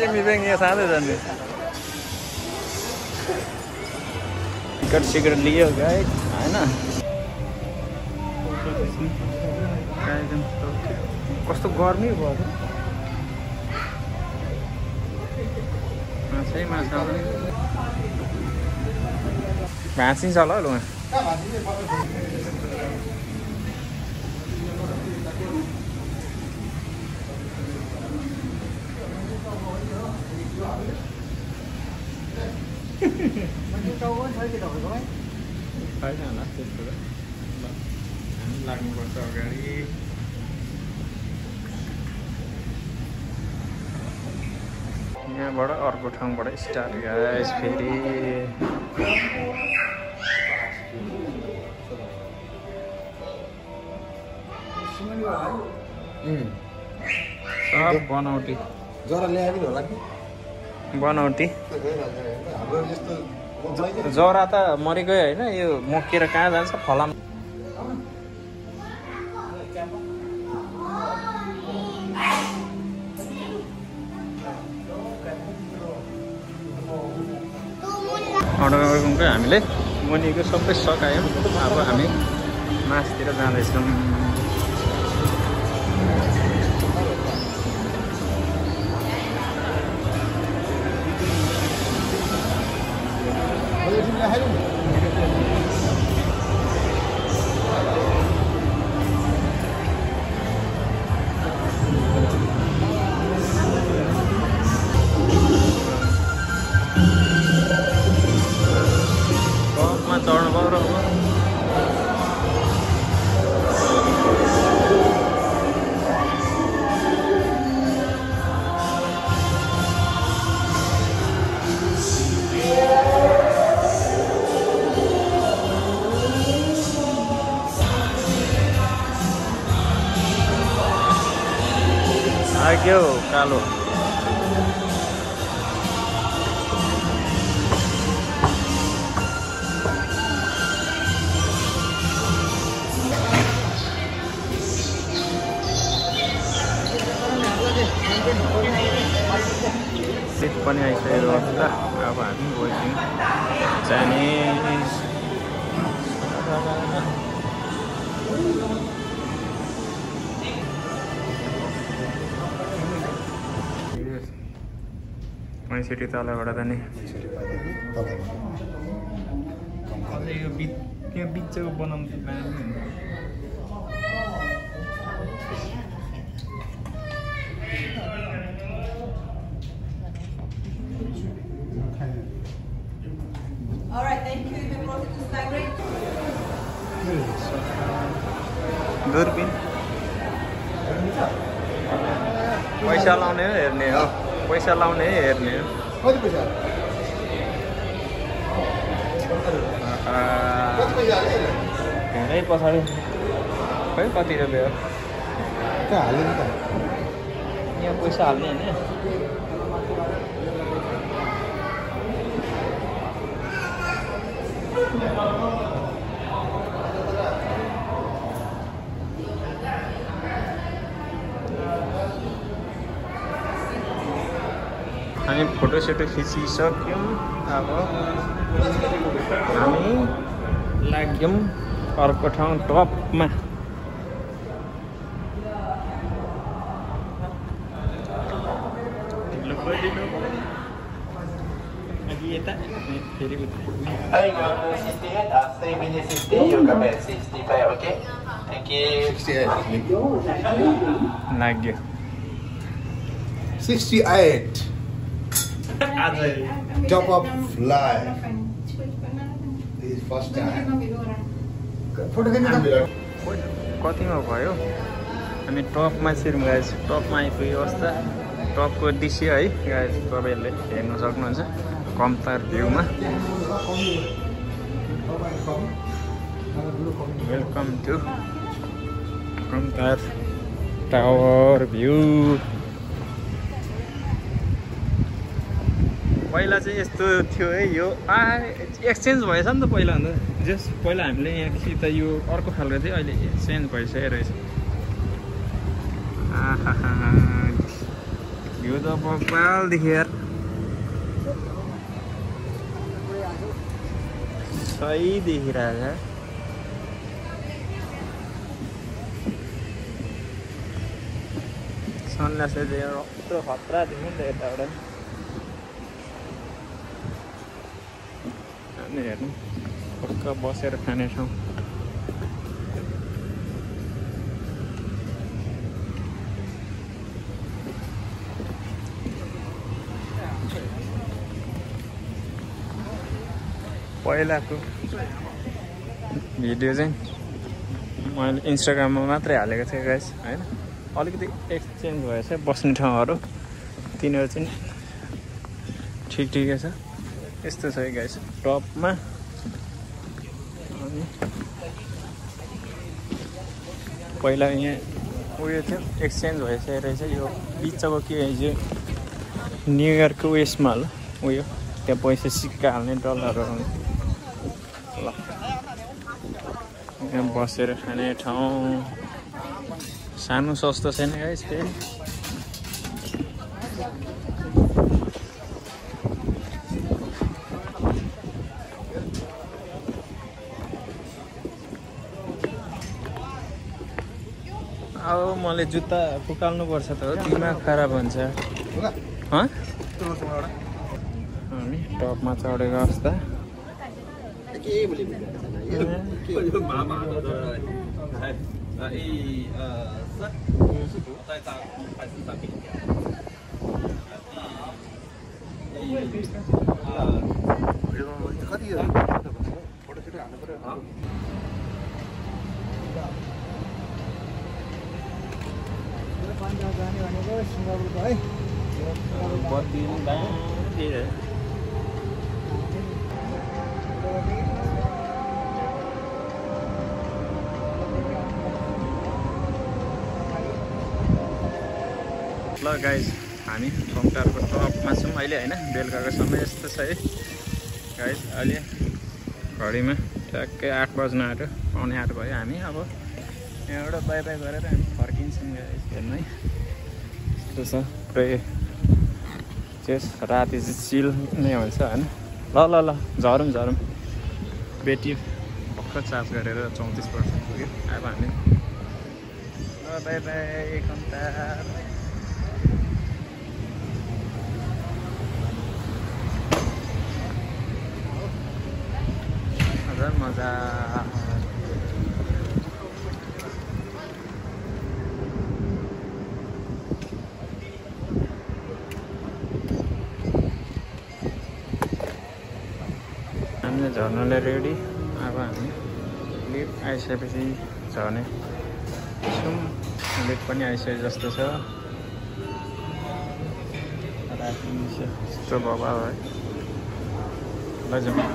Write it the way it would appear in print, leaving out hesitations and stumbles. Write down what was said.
तिमी चाहिँ यहाँ साँधै जाने टिकट सिकट लियो गाइस हैन कस्तो गर्मी भयो माछै माछा पनि भाँचिन्छ होला हौ लुगा छैन होला त्यस्तो त हामी लाग्नुपर्छ अगाडि यहाँबाट अर्को ठाउँबाट स्टार्ट गाइस फेरि सब बनौटी जरा ल्यायो होला कि बनौटी जरा त मरेकै होइन यो मकिएर कहाँ जान्छ फलाम अर्डर हामीले मुनिको सबै सकायौँ अब हामी मासतिर जाँदैछौँ चढ्नु पर्यो आग्यो कालो सिट पनि आइसकेको छ अब हामी गइसक्यौँ चाइनिज सिटी तलबाट त नि यो त्यहाँ बिचको बनाउनु All right, thank you. You brought it to Staggery. दूरबीन पैसा लाउने हो हेर्ने हो पैसा लाउने हेर्ने हो कति पैसा धेरै पछाडि खै कति रुपियाँ हो कहाँ हाल्यो नि त यहाँ पैसा हाल्ने होइन हामी फोटोसोटो खिचिसक्यौँ अब हामी लाग्यौँ अर्को ठाउँ टपमा फेरि 68, okay? Thank you. 68 लाग्यो 68 top of life this is first time कतिमा भयो हामी टपमा छिरौँ गाइस टपमा आइपुग्यो अवस्था टपको दृश्य है गाइस तपाईँहरूले हेर्न सक्नुहुन्छ कम्तार भ्यूमा वेलकम टु कम्तार टावर भ्यू पहिला चाहिँ यस्तो थियो है यो एक्सचेन्ज भएछ नि त पहिला अन्त जस पहिला हामीले यहाँ त यो अर्को खालको थियो अहिले एक्सचेन्ज भइसकेको रहेछ भ्यू त बबाल देख्यो यार सही देखिरहेको छ सनलाइट चाहिँ यत्रो खतरा देख्यो नि त यताबाट अनि हेर्नु पक्का बसेर खाने ठाउँ पहिलाको भिडियो चाहिँ मैले इन्स्टाग्राममा मात्रै हालेको थिएँ गाइस हैन अलिकति एक्सचेन्ज भएछ बस्ने ठाउँहरू तिनीहरू चाहिँ ठिकै छ यस्तो छ है गाइस टपमा अनि पहिला यहाँ उयो थियो एक्सचेन्ज भइसकेको रहेछ यो बिचको के चाहिँ न्यु इयरको उयसमा होला उयो त्यहाँ पैसा सिक्का हाल्ने डलरहरू ल यहाँ बसेर खाने ठाउँ सानो सस्तो छैन गाइस फेरि अब मैले जुत्ता फुकाल्नु पर्छ त हो दिमाग खराब हुन्छ हामी टपमा चढेको अवस्था ल गाइस हामी सङ्टारको टपमा छौँ अहिले होइन बेलुकाको समय यस्तो छ है गाइस अहिले घडीमा ठ्याक्कै 8 बज्न आँट्यो पाउने 8 भयो हामी अब यहाँबाट बाई बाई गरेर हामी फर्किन्छौँ गाइस हेर्नु है यस्तो छ पुरै त्यस राति चाहिँ चिल नै हुन्छ होइन ल झरौँ ब्याट्री भर्खर चार्ज गरेर 34% पुग्यो अब हामी बाई बाई 1 घन्टा मजा हामीले झर्नलाई रेडी अब हामी लिफ्ट आइसकेपछि झर्ने छौँ लिफ्ट पनि आइसके जस्तो छ राति यस्तो बबा है लैजाउँ